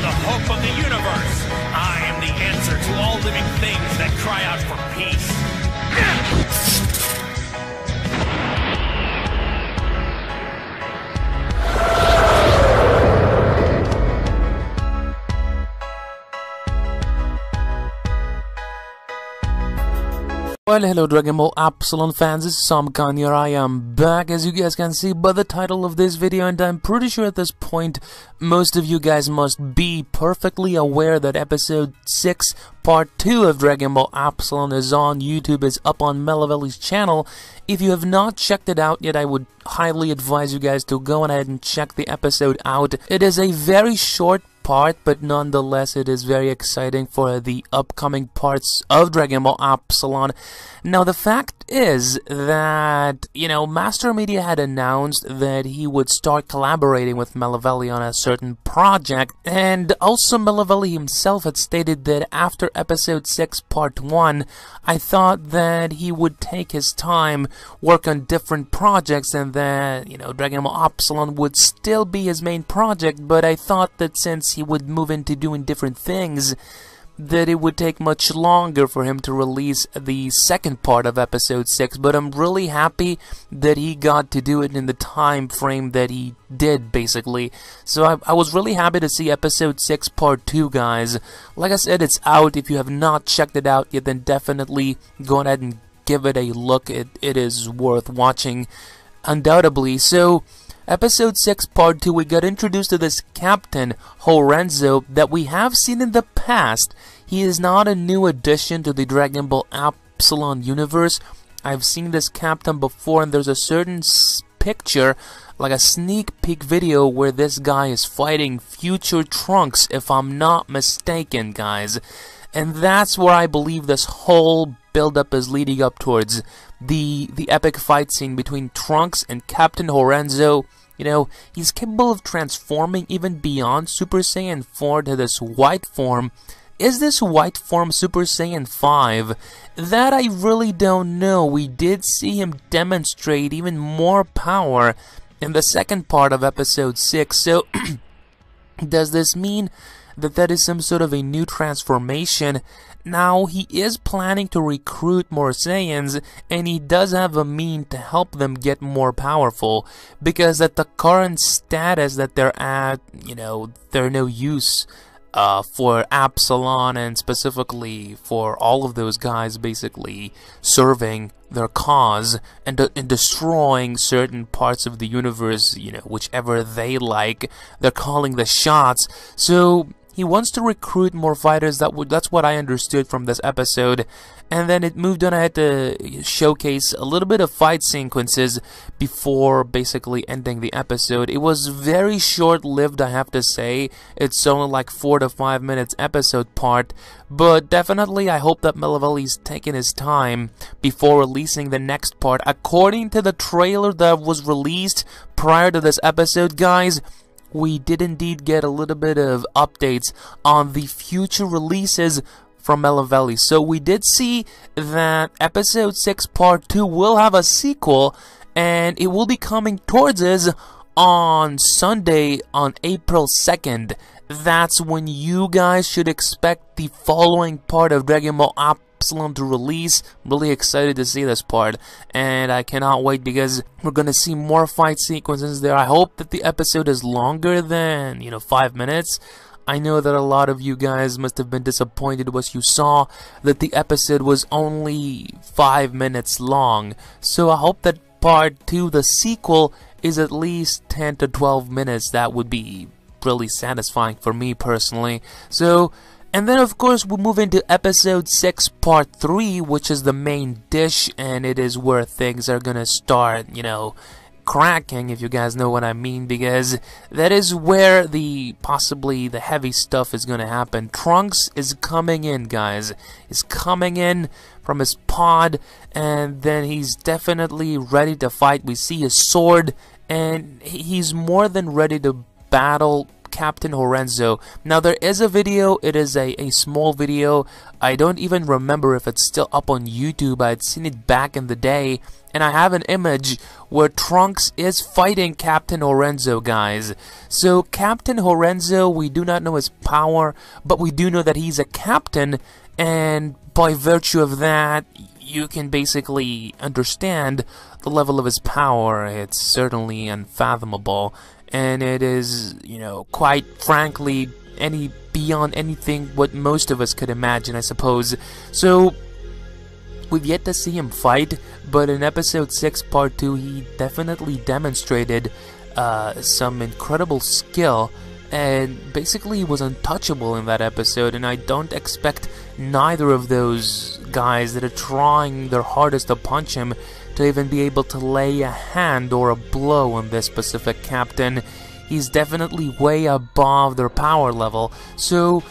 the hope of the universe. I am the answer to all living things that cry out for peace. Well, hello Dragon Ball Absalon fans, this is Samkan here. I am back, as you guys can see by the title of this video, and I'm pretty sure at this point most of you guys must be perfectly aware that episode 6 part 2 of Dragon Ball Absalon is on YouTube, is up on Melavelli's channel. If you have not checked it out yet, I would highly advise you guys to go ahead and check the episode out. It is a very short part, but nonetheless it is very exciting for the upcoming parts of Dragon Ball Absalon. Now the fact is that, Master Media had announced that he would start collaborating with Melavelli on a certain project, and also Melavelli himself had stated that after episode 6 part 1, I thought that he would take his time, work on different projects, and that, Dragon Ball Absalon would still be his main project, but I thought that since he would move into doing different things, that it would take much longer for him to release the second part of episode 6, but I'm really happy that he got to do it in the time frame that he did, basically. So I was really happy to see episode 6 part 2, guys. Like I said, it's out. If you have not checked it out yet, then definitely go ahead and give it a look. It is worth watching, undoubtedly. So episode 6 part 2, we got introduced to this captain, Horenzo, that we have seen in the past. He is not a new addition to the Dragon Ball Absalon universe. I've seen this captain before, and there's a certain picture, like a sneak peek video, where this guy is fighting future Trunks, if I'm not mistaken, guys. And that's where I believe this whole build-up is leading up towards. The epic fight scene between Trunks and Captain Horenzo. He's capable of transforming even beyond Super Saiyan 4 to this white form. Is this white form Super Saiyan 5? That I really don't know. We did see him demonstrate even more power in the second part of episode 6. So, does this mean that that is some sort of a new transformation? Now, he is planning to recruit more Saiyans, and he does have a mean to help them get more powerful, because at the current status that they're at, they're no use for Absalon, and specifically for all of those guys basically serving their cause and destroying certain parts of the universe, whichever they like. They're calling the shots. So he wants to recruit more fighters. That's what I understood from this episode. And then it moved on ahead to showcase a little bit of fight sequences before basically ending the episode. It was very short-lived, I have to say. It's only like 4 to 5 minutes episode part. But definitely I hope that Melavelli's taken his time before releasing the next part. According to the trailer that was released prior to this episode, guys, we did indeed get a little bit of updates on the future releases from Melavelli. So we did see that episode 6 part 2 will have a sequel, and it will be coming towards us on Sunday, on April 2nd. That's when you guys should expect the following part of Dragon Ball Absalon to release. I'm really excited to see this part, and I cannot wait because we're gonna see more fight sequences there. I hope that the episode is longer than 5 minutes. I know that a lot of you guys must have been disappointed once you saw that the episode was only 5 minutes long. So I hope that part 2, the sequel, is at least 10 to 12 minutes. That would be really satisfying for me personally. So, and then of course we'll move into episode 6 part 3, which is the main dish, and it is where things are gonna start, cracking, if you guys know what I mean, because that is where possibly the heavy stuff is gonna happen. Trunks is coming in, guys. He's coming in from his pod, and then he's definitely ready to fight. We see his sword, and he's more than ready to battle Captain Horenzo. Now there is a video. It is a small video. I don't even remember if it's still up on YouTube. I'd seen it back in the day, and I have an image where Trunks is fighting Captain Horenzo, guys. So Captain Horenzo, we do not know his power, but we do know that he's a captain, and by virtue of that, you can basically understand the level of his power. It's certainly unfathomable, and it is, you know, quite frankly, beyond anything what most of us could imagine, I suppose. So we've yet to see him fight, but in episode 6 part 2 he definitely demonstrated some incredible skill, and basically was untouchable in that episode, and I don't expect neither of those guys that are trying their hardest to punch him to even be able to lay a hand or a blow on this specific captain. He's definitely way above their power level, so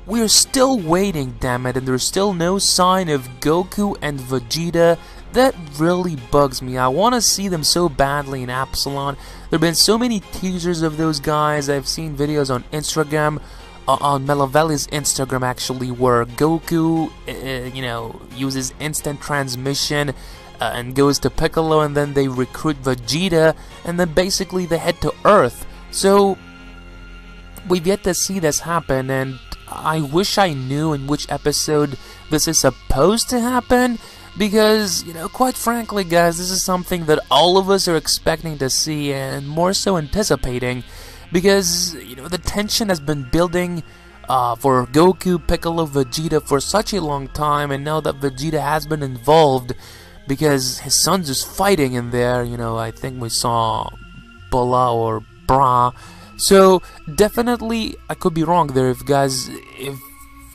we're still waiting, damn it, and there's still no sign of Goku and Vegeta. That really bugs me. I want to see them so badly in Absalon. There have been so many teasers of those guys. I've seen videos on Instagram, on Melavelli's Instagram actually, where Goku, you know, uses instant transmission and goes to Piccolo, and then they recruit Vegeta, and then basically they head to Earth. So we've yet to see this happen, and I wish I knew in which episode this is supposed to happen, because, you know, quite frankly, guys, this is something that all of us are expecting to see, and more so anticipating, because, you know, the tension has been building for Goku, Piccolo, Vegeta for such a long time, and now that Vegeta has been involved, because his son's just fighting in there, you know, I think we saw Bola or Bra. So definitely, I could be wrong there. If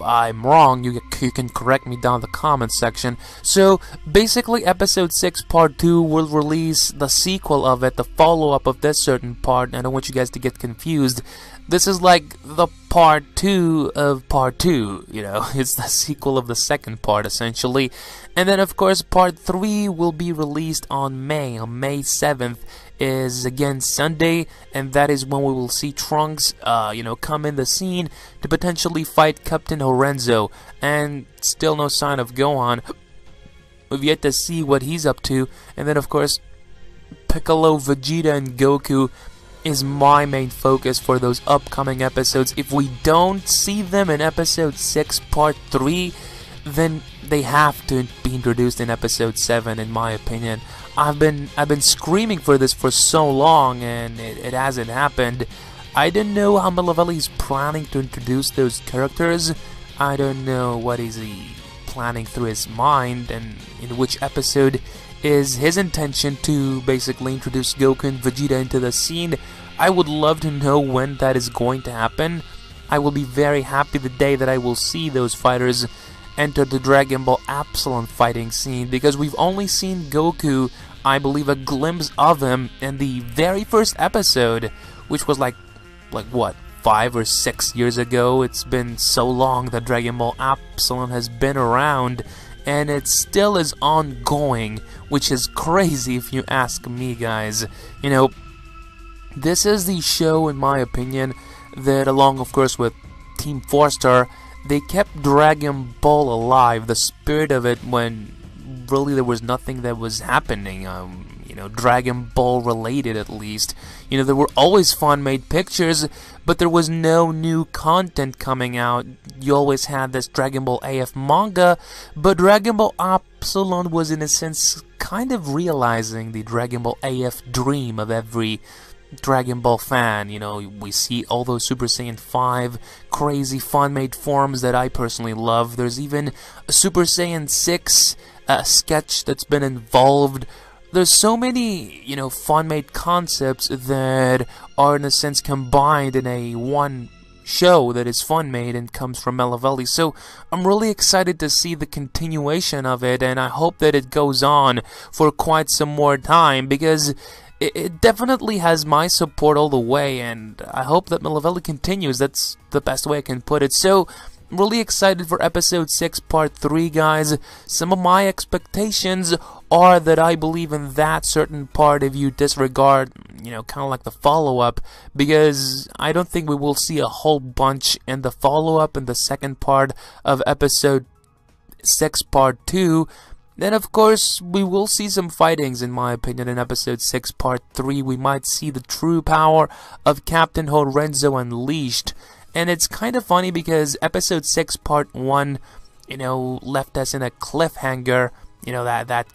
I'm wrong, you can correct me down in the comment section. So basically, episode 6 part 2 will release the sequel of it, the follow-up of this certain part, and I don't want you guys to get confused. This is like the part 2 of part 2, you know, it's the sequel of the second part essentially. And then of course part 3 will be released on May 7th. Is again Sunday, and that is when we will see Trunks, you know, come in the scene to potentially fight Captain Horenzo, and still no sign of Gohan. We've yet to see what he's up to, and then of course Piccolo, Vegeta, and Goku is my main focus for those upcoming episodes. If we don't see them in episode 6 part 3, then they have to be introduced in episode 7, in my opinion. I've been screaming for this for so long, and it hasn't happened. I don't know how Melavelli's planning to introduce those characters. I don't know what is he planning through his mind, and in which episode is his intention to basically introduce Goku and Vegeta into the scene. I would love to know when that is going to happen. I will be very happy the day that I will see those fighters enter the Dragon Ball Absalon fighting scene, because we've only seen Goku, I believe, a glimpse of him in the very first episode, which was like what, 5 or 6 years ago. It's been so long that Dragon Ball Absalon has been around, and it still is ongoing, which is crazy if you ask me, guys. You know, this is the show, in my opinion, that, along of course with Team 4-Star, they kept Dragon Ball alive, the spirit of it, when really there was nothing that was happening, you know, Dragon Ball related at least. You know, there were always fan-made pictures, but there was no new content coming out. You always had this Dragon Ball AF manga, but Dragon Ball Absalon was, in a sense, kind of realizing the Dragon Ball AF dream of every Dragon Ball fan. You know, we see all those Super Saiyan 5 crazy fan-made forms that I personally love. There's even a Super Saiyan 6 sketch that's been involved. There's so many, you know, fan-made concepts that are, in a sense, combined in a one show that is fan-made and comes from Melavelli. So I'm really excited to see the continuation of it, and I hope that it goes on for quite some more time, because it definitely has my support all the way, and I hope that Melavelli continues. That's the best way I can put it. So, really excited for episode 6 part 3, guys. Some of my expectations are that I believe in that certain part, if you disregard, you know, kind of like the follow-up, because I don't think we will see a whole bunch in the follow-up in the second part of episode 6 part 2. Then of course we will see some fightings, in my opinion. In episode 6 part 3 we might see the true power of Captain Horenzo unleashed. And it's kind of funny because episode 6 part 1, you know, left us in a cliffhanger. You know, that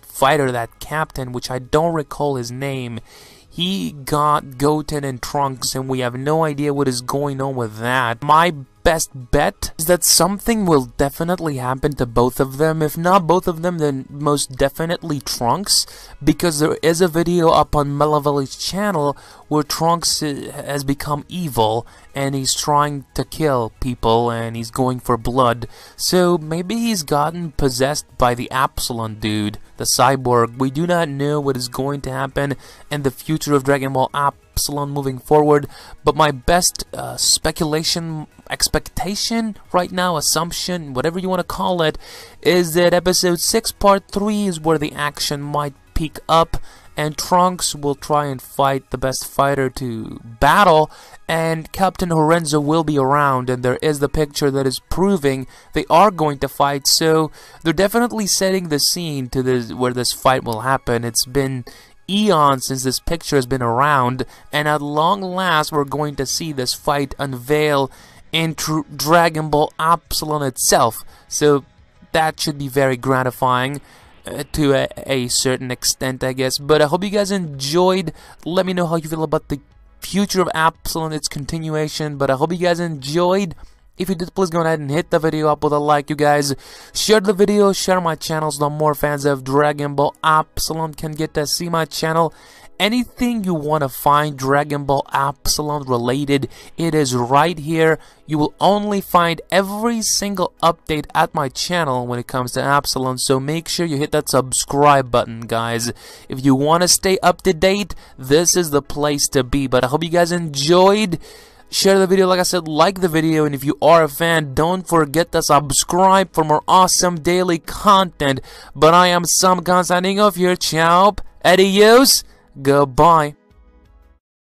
fighter, that captain, which I don't recall his name, he got Goten and Trunks, and we have no idea what is going on with that. My best bet is that something will definitely happen to both of them. If not both of them, then most definitely Trunks, because there is a video up on Melavelli's channel where Trunks has become evil and he's trying to kill people and he's going for blood. So maybe he's gotten possessed by the Absalon dude, the cyborg. We do not know what is going to happen in the future of Dragon Ball Absalon moving forward, but my best speculation, expectation right now, assumption, whatever you want to call it, is that episode 6 part 3 is where the action might peak up, and Trunks will try and fight the best fighter to battle, and Captain Horenzo will be around, and there is the picture that is proving they are going to fight. So they're definitely setting the scene to this, where this fight will happen. It's been eons since this picture has been around, and at long last we're going to see this fight unveil in Dragon Ball Absalon itself. So that should be very gratifying to a certain extent, I guess. But I hope you guys enjoyed. Let me know how you feel about the future of Absalon, its continuation. But I hope you guys enjoyed. If you did, please go ahead and hit the video up with a like, you guys. Share the video, share my channel so more fans of Dragon Ball Absalon can get to see my channel. Anything you want to find Dragon Ball Absalon related, it is right here. You will only find every single update at my channel when it comes to Absalon, so make sure you hit that subscribe button, guys. If you want to stay up to date, this is the place to be. But I hope you guys enjoyed. Share the video, like I said, like the video, and if you are a fan, don't forget to subscribe for more awesome daily content. But I am Sam Khan signing off here. Ciao, adios, goodbye.